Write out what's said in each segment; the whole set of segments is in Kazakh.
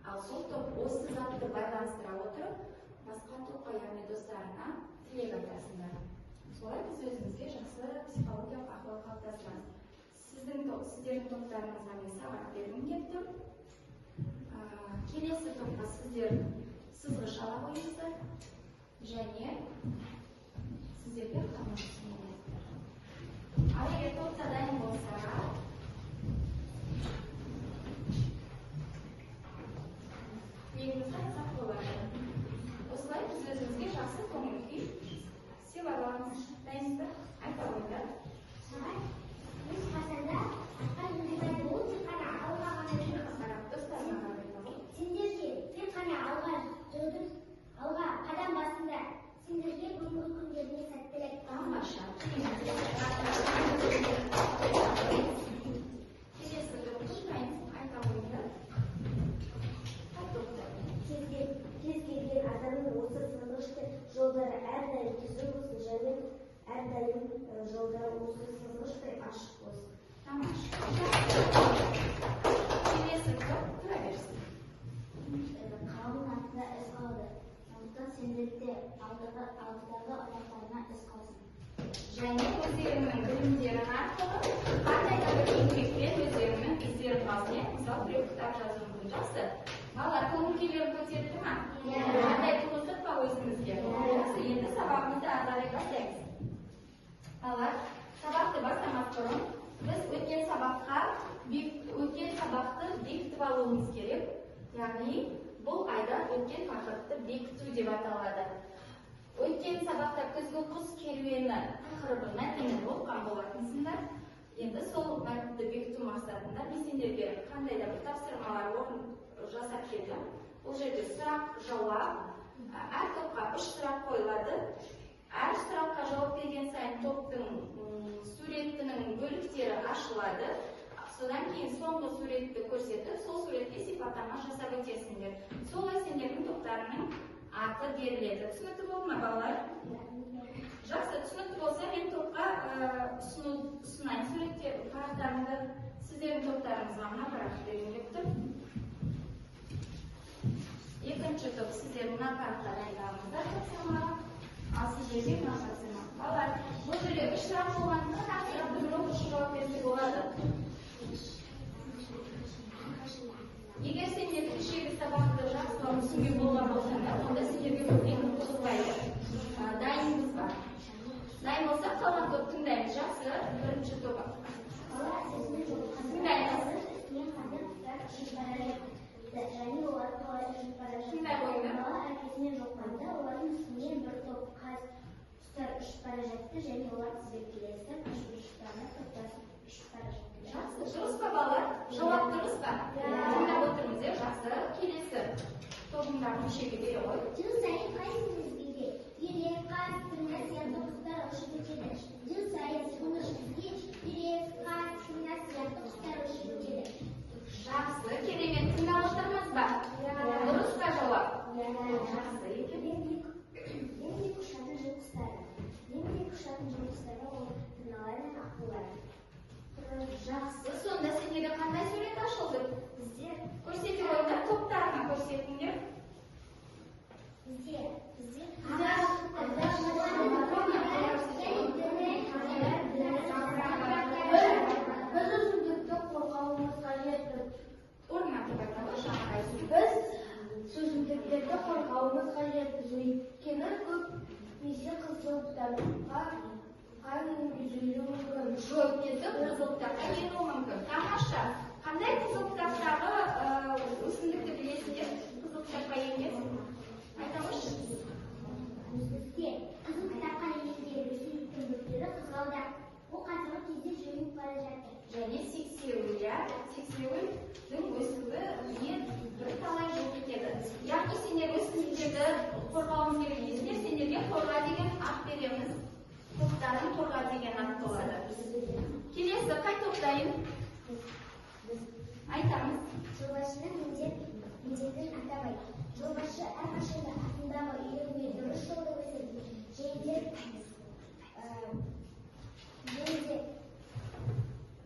Ал сол топ осы затты байланыстыра отырып, басқа топқа, яғни достарына тілек айтасыңдар. Солай біз өзімізге жақсы психологиялық ахуал қалыптастырамыз. Сіздердің топтарыңызға мен сабақ бергім келді. Келесі топқа сіздер сызғыш ала қойыңыздар және сіздерге қамыр ұсыныңыздар. Ал егер топта дайын болса, негізі айтсақ болады. Осылай біз өзімізге жақсы көңіл күй сыйлап аламыз. Дайынсыздар? Айта қойыңдар. Biz Hasan'da Hasan Yüzü'den bu çıkana Allah'a Сендерге тек қана алға жылдың алға қадам басында сендерге бүгінгі күндеріне сәттілік. Тамаша. Келесі тоқтаймыз. Айта қойыңдар. Кез келген адамның осы сынғышты жолдары әрдайым түзу болсын және әрдайым жолдары осы сынғыштай ашық болсын. Тамаша. Келесі топ тұра берсін. Қауым артында із қалды. Сондықтан сендерде алдыдағы аяқтарына із қалсын. Және өздерінің білімдері арқылы қандай да бір еңбекпен өздерінің іздерін қалсын. Мысалы, біреу кітап жазуы мүмкін. Жақсы. Балалар көңіл күйлерін көтерді ме? Қандай туғыздық па өзімізге? Жақсы. Енді сабағымызды ары қарай бастаймыз. Балалар, сабақты бастамас бұрын біз өткен сабақты бекітіп алуымыз керек. Яғни, бұл айда өткен тақырыпты бекіту деп аталады. Өткен сабақта күзгі құс керуені тақырыбы мәтіні оқыған болатынсыңдар. Енді сол мәтінді бекіту мақсатында мен сендерге қандай да бір тапсырмалар жасап келдім. Бұл жерде сұрақ, жауап, әр топқа 3 сұрақ қойылады. Әр сұраққа жауап берген сайын топтың суретінің бөліктері ашылады. Содан кейін соңғы суретті көрсетіп, сол суретке сипаттама жасап өтесіңдер. Солай сендердің топтарының аты беріледі. Түсінікті болды ма, балалар? Жақсы, түсінікті болса, мен топқа ұсынайын суретте парақтарымды сіздердің топтарыңызға мына парақты беріп тұр. Екінші топ сіздер мына параққа дайындалыңыздар тапсырмаға. Ал сіздерге мына тапсырма. Балалар, бұл жерде 3 сұрақ болғандықтан тапсырып бір оқушы жауап берсе болады. Егер сендер кешегі сабақты жақсылап түсінген болған болсаңдар, онда сендерге көптен қосылмайды. Дайынбыз ба? Дайын болса, қалған топ тыңдаймыз. Жақсы, бірінші тобы. Тыңдаймыз. Және олар қалай жүріп бара жатыр. Бала әкесінен жоққанда олардың үстінен бір топ құстар ұшып бара жатты және олар тізбектелесіп ұшып-ұшықтарына топтасып ұшып бара жатты. Жақсы, дұрыс па балалар? Жауап дұрыс па? Тыңдап отырмыз, жақсы. Келесі тобыңдағы мүшеге бере ғой. Жыл сайын қайсы мезгілде үйрек, қаз, тырна сияқты құстар ұшып өтеді. Жыл сайын сынғыш бізге үйрек, қаз, тырна сияқты құстар ұшып өтеді. Жақсы, керемет, тыңдап отырмыз ба? Дұрыс па жауап? Жақсы, Ең ұшатын жыл құстары. Ең ұшатын жыл құстары ол тырналар мен аққулар. Жақсы, сонда сендерге қандай сурет ашылды? Бізде көрсете қойыңдар, топтарына көрсетіңдер. Бізде біз өсімдікті қорғауымыз қажет. Біз өсімдіктерді қорғауымыз қажет. Өйткені көбінесе қызғылттарға үйренуі мүмкін. Жоқ, кезде қызғылттарға енуі мүмкін. Тамаша. Қандай қызғылттардағы өсімдікті білесіңдер? Қызғылттарға енген? Айтамыз? Бізде қызыл кітапқа енген өсімдіктің бүктері қызғалдақ. Ол қазіргі кезде жойылып бара жатыр. Және сексеуіл, сексеуілдің өсуі бірталай жыл кетеді. Яғни сендер өсімдіктерді қорғауымыз керек дейсіңдер, сендерге қорға деген ат береміз. Топтарын қорға деген ат болады. Келесі қай топтайын? Айтамыз. Жолбасшының міндетін атамайды. Жолбасшы әрқашанда артындағы үйірме дұрыс жолда өсірді. Жеңдер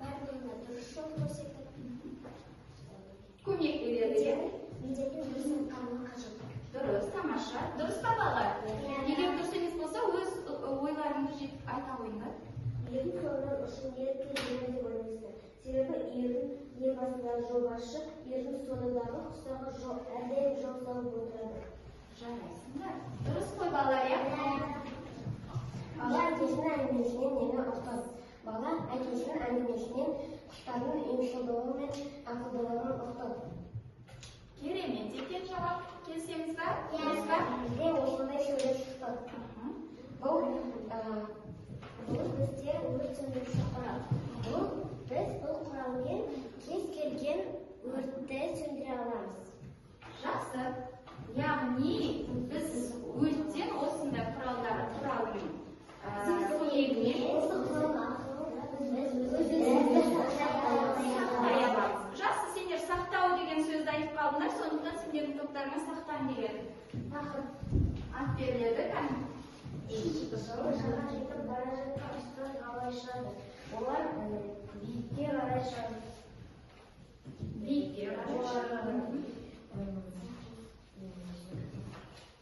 барлығына дұрыс жол көрсетіп көмек береді. Міндетін жолбаршы ердің соңындағы құстарға әрдайым жол салып отырады. Жарайсыңдар. Дұрыс қой балалар, иә? Бала әкесінің әңгімесінен нені ұқтым? Бала әкесінің әңгімесінен құстардың ұйымшылдығы мен ақылдылығын ұқтым. Керемет екен жауап. Келісеміз бе? Бізде осындай сөйлеп шықты. Бұл бізде өрт сөндіруші құрал. Біз бұл құралмен кез келген өртті сөндіре аламыз. Жақсы. Яғни біз өрттен осындай құралмен Жақсы, сендер сақтау деген сөзді айтып қалдыңдар, сондықтан сендердің топтарыңа сақтан деген ат беріледі. Жаңа жетіп бара жатқан құстар қалай ұшады? Олар биікке қарай ұшады. Биікке қарай ұшады.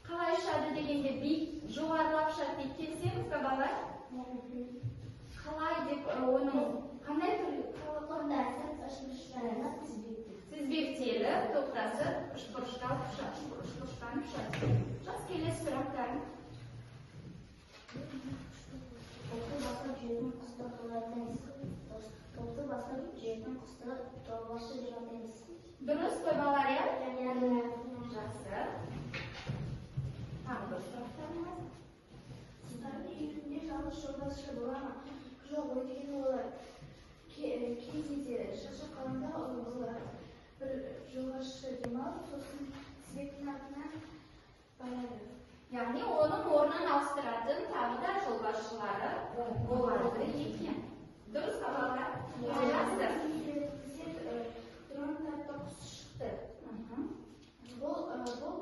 Қалай ұшады дегенде биік жоғарылап ұшады деп келсеңіз бе балалар? Қалай деп оның қандай түрі? Тізбектеліп, тоқтасып, үшбұрыштан ұшады. Жас келесі сұрақтарым. Тоқты басып жүретін құсты қалай атаймыз? Тоқты басып жүретін құсты жолбаршы деп атаймыз. Дұрыс қой балалар, иә? Жақсы. Тағы бір сұрақтарыңыз? Сыздардың үйінде жалғыз жолбаршы бола ма? Жоқ, өйткені олар кезде шашы қалында олар бір жолбаршы демалып, сосын тізбектің артынан барады. Яғни оның орнын ауыстыратын тағы да жолбаршылары болады екен. Дұрыс па балалар? Жақсы. Тұрған кітапта құс шықты. Бұл қызыл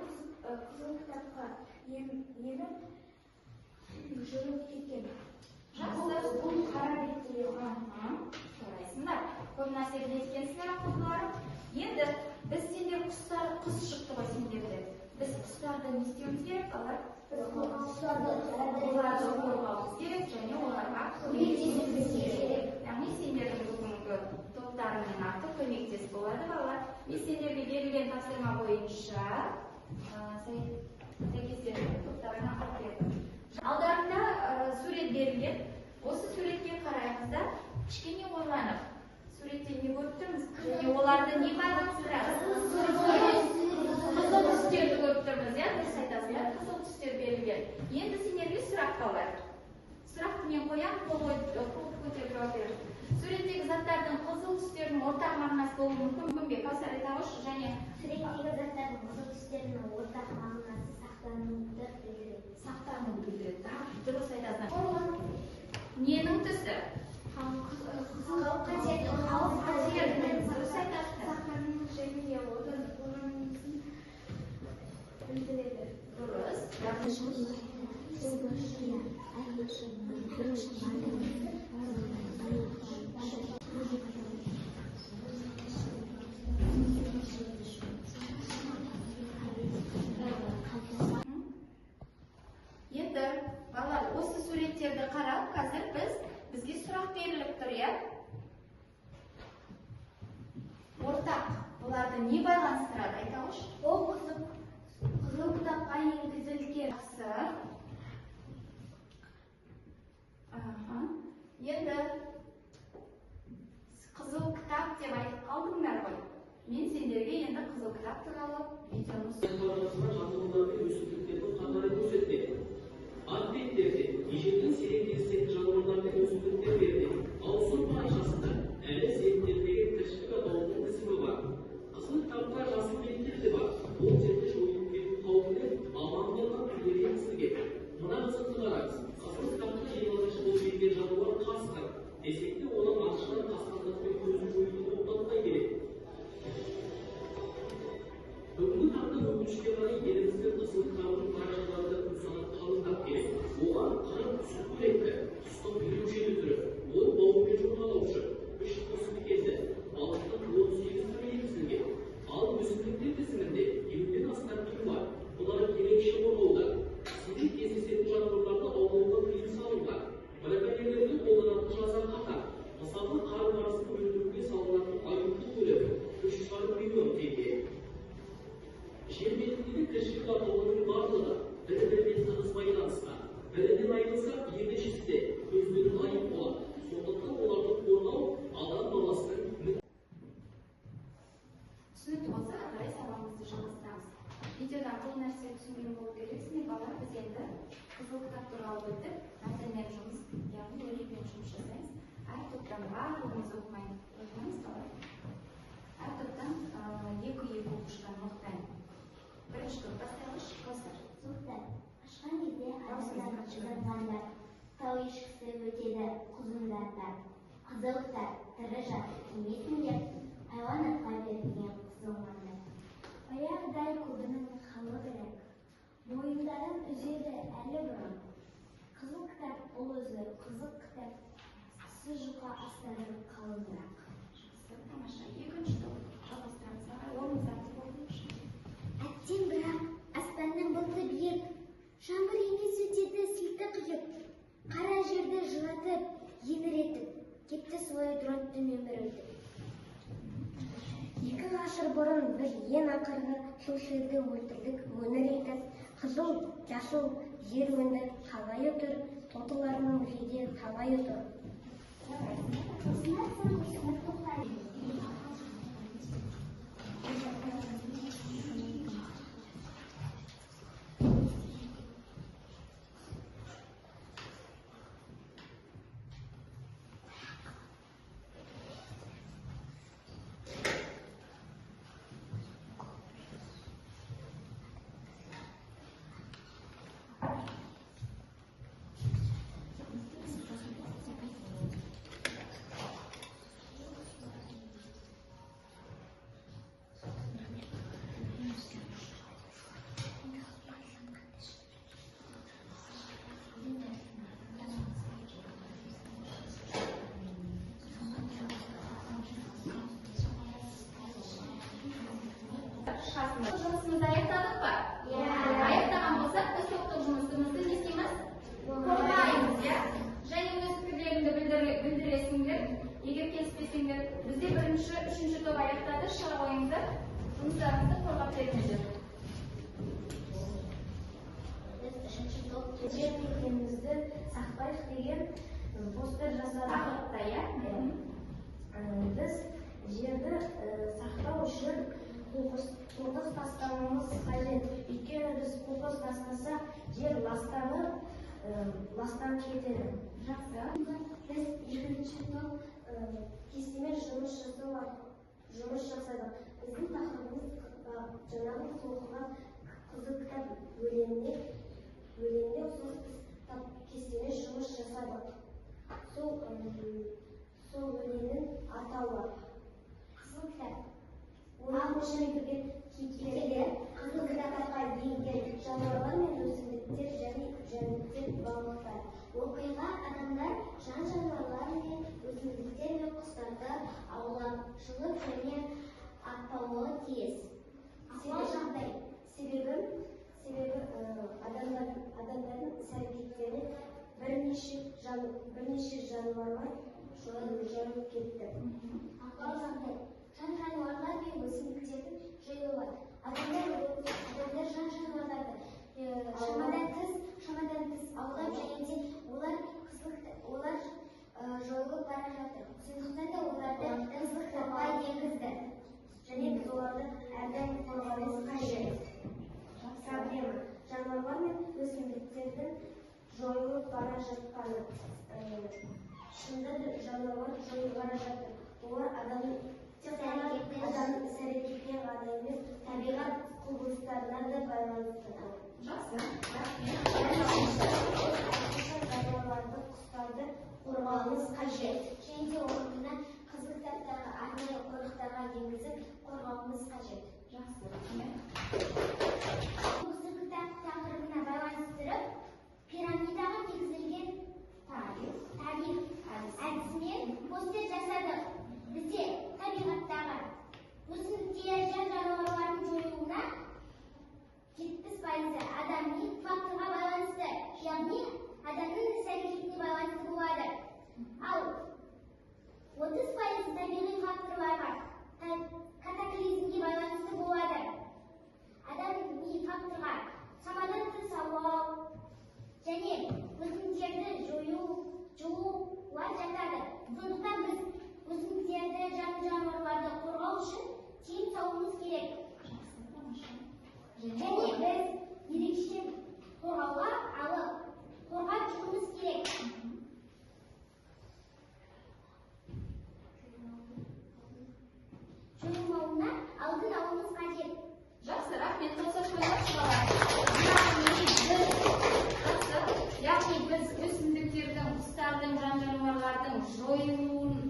кітапқа еніп жүріп кеткен. Жақсы. Бұл қара беттелеу. Жарайсыңдар. Көп нәрсе білескенсіңдер ақылдыларым. Енді біз сендер құс шықты ғой сендерде. Біз құстарды не істеуіміз керек, балалар? Оларды қорғауымыз керек және оларға көмектесуіміз керек. Яғни сендердің бүгінгі топтарыңның аты көмектес болады, балалар. Мен сендерге берілген тапсырма бойынша сәйкестердің топтарына ат бердім. Алдарында сурет берілген. Осы суретке қараймызда кішкене ойланып. Суретте не көріп тұрмыз? Және оларды не байланыстырады? Қызыл түстерді көріп тұрмыз, иә? Дұрыс айтасыздар, қызыл түстер берілген. Енді сендерге сұрақ қалар. Сұрақты мен қоямын, қолды көтеріп жауап беріңіз. Суреттегі заттардың қызыл түстердің ортақ мағынасы болуы мүмкін бе? Кәусар айтыңызшы, және суреттегі заттардың қызыл түстерінің ортақ мағынасы сақтануды білдіреді. Сақтануды білдіреді. Дұрыс айтасыздар. Ненің түсі? Енді, балалар, осы суреттерді қарап, қазір бізге сұрақ беріліп тұр, иә? Ортақ, бұларды не байланыстырады, айтауыш? Ол қызыл кітапқа енгізілген. Жақсы. Енді қызыл кітап деп айтып қалдыңдар ғой. Мен сендерге енді қызыл кітап туралы ежелден сирек кездесетін жануарлар мен өсімдіктер берді. Ал соның арқасында әлі зерттелмеген тіршілік атаулының тізімі бар. Қызыл кітапта жасыл беттер де бар. Бұл жерде жойылып кету қаупінен аман болған түрлерге естіген. Мына қызықты қараңыз. Қызыл кітапта ең алғаш болып келген жануар қасқыр. Десек те оның аңшылар қасқырлықпен көзін жоюды тоқтатпай келеді. Бүгінгі таңда өкінішке қарай елімізде Tushunib bo'lsa, qaray sababimizni жалғастырамыз. Videodan bu narsa tushungan bo'lib kerak. Bolalar biz endi qizil kitob turib o'tib, materialimiz, ya'ni o'ylab yurishimiz жасаймыз. Aytibdan ba'zimiz o'qiymiz, to'g'ri. Aytibdan екі o'qishdan nuqtani. Birinchi to'xtab qolish ko'zlar. To'xtab. Qishgan кезде адамдар qizarganda, tau eshikisi o'tadi, quzunlarlar, qiziqlar, tirijar, emesinglar, hayvonotlar bergan qizonlarlar. Oyog'iday ko'dining xali kerak. Bo'yinlarim üzeri әлі biroq. Qizil kitob ол o'zi, qiziq kitob sijuqa astardan qalinroq. Тамаша. Екінші то'xtab жалғастырамыз. O'rningizdan bo'lib. Әттен бірақ аспанның бұлты биік, жаңбыр емес өтеді сілті қиып, қара жерді жылатып, еңіретіп, кетті солай дронтты өмір өтіп. 2 ғасыр бұрын біз ең ақырғы шылшылды өлтірдік өңір етіп, қызыл, жасыл жер өнді қалай отыр, тотыларының жеде қалай отыр. Жұмысымызды аяқтадық па? Аяқтаған болсақ, біз тоқтық жұмысымызды не істейміз? Қорғаймыз, иә? Және өз пікірлеріңді білдіресіңдер. Егер келіспесеңдер, бізде бірінші, үшінші топ аяқтады, шыға қойыңыздар. Жұмыстарыңызды қорғап беріңіздер. Біз үшінші топ жер мекенімізді сақтайық деген постер жасадық. Тақырыпта, иә? Біз жерді сақтау үшін қоқыс тастауымыз қажет. Өйткені біз қоқыс тастасақ, жер ластанып кетеді. Жақсы. Біз екінші топ кестемен жұмыс жасадық. Біздің тақырыбымыз жаңағы оқыған қызыл кітап өлеңінде сол кестемен жұмыс жасадық. Сол өлеңнің атауы қызыл кітап. Ағылшын кірген кейіпкерлер қызыл кітапқа енген жануарлар мен өсімдіктер және жәндіктер балықтар. Оқиға адамдар жан-жануарлар мен өсімдіктер мен құстарды аулап, шылып және атпауы тиіс. Ахуал жағдай. Себебі адамдардың іс-әрекеттері бірнеше жануарлар жойылып кетті. Ахуал жағдай. Жан-жануарлар мен өсімдіктердің жойылуы. Адамдар жан-жануарларды шамадан тыс аулап және де олар жойылып бара жатыр. Сондықтан да оларды қызыл кітапқа енгізді. Және біз оларды әрдайым қорғауымыз қажет. Проблема. Жануарлар мен өсімдіктердің жойылып бара жатқаны. Шынында да жануарлар жойылып бара жатыр. Олар адамның іс-әрекетіне ғана емес, табиғат құбылыстарына да байланысты. Жақсы. Жануарларды, құстарды қорғауымыз қажет. Және де орнына қызыл кітаптағы арнайы қорықтарға енгізіп қорғауымыз қажет. Жақсы. Қызыл кітап тақырыбына байланыстырып, пирамидаға негізделген тарих әдісімен постер жасадық. Бізде табиғаттағы өсімдіктер, жан-жануарлардың жойылуына 70% адами факторға байланысты, яғни адамның іс-әрекетіне байланысты болады. Ал 30% табиғи факторларға қажет. Жақсы, рахмет. Болса шойлап яғни біз өсімдіктердің, құстардың, жан-жануарлардың жойылуына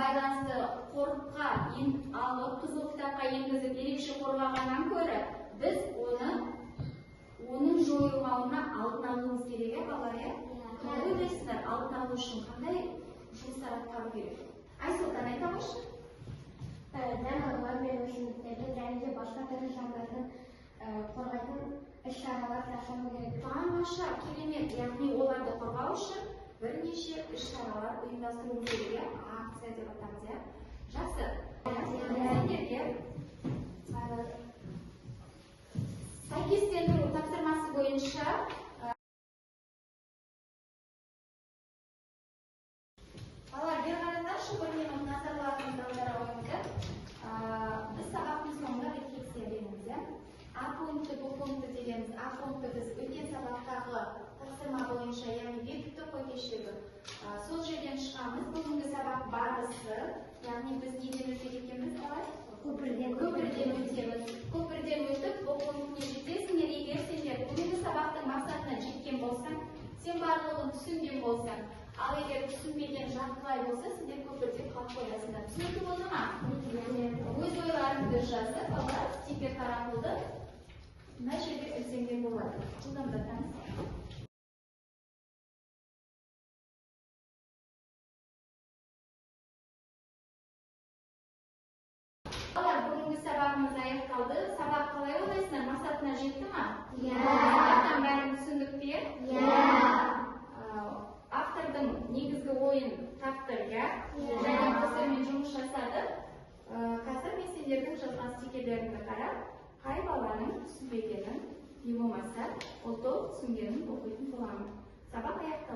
байланысты қорыққа алып, қызыл кітапқа енгізіп ерекше қорғағаннан көрі, біз оның жойылмауына алдын алуымыз керек, балалар, иә? Не ойлайсыздар, алдын алу үшін қандай жұмыстар атқару керек? Айсұлтан, айта қойшы. Жануарлар мен өсімдіктерді және де басқа түрлі жандардың қорғайтын іс-шаралар жасау керек. Тамаша, керемет. Яғни оларды қорғау үшін бірнеше іс-шаралар ұйымдастыру керек, акция деп атамыз, иә? Жақсы. Сендерге сәйкестендіру тапсырмасы бойынша балалар, бері қараңдаршы, бір минут назарларыңызды аудара қойыңыздар. Біз сабақтың соңында рефлексия береміз, иә? А пункті, бұл пункті дегеніміз, А пункті біз өткен сабақтағы тапсырма бойынша, яғни бекітті қой кешегі. Сол жерден шығамыз, бүгінгі сабақ барысы, яғни біз неден өтіп кеткенбіз, қалай? Көпірден өтеміз. Көпірден өтіп, бұл пунктіне жетесіңдер, егер сендер бүгінгі сабақтың мақсатына жеткен болсаң, сен барлығын түсінген болсаң, ал егер түсінбеген жартылай болса, сендер көпірде қалып қоясыңдар. Түсінікті болды ма? Өз ойларыңды жазып, алар стикер таратылды. Мына жерде ілсеңдер болады. Жылдамдатамыз. Бүгінгі сабағымыз аяқталды. Сабақ қалай ойлайсыңдар? Мақсатына жетті ма? Сабақтан бәрін түсіндік пе? Автордың негізгі ойын таптыр, иә? Және осымен жұмыс жасадық. Қазір мен сендердің жазған стикерлеріңді қарап, қай баланың түсінбегенін, не болмаса, ол түсінгенін оқитын боламын. Сабақ аяқталды.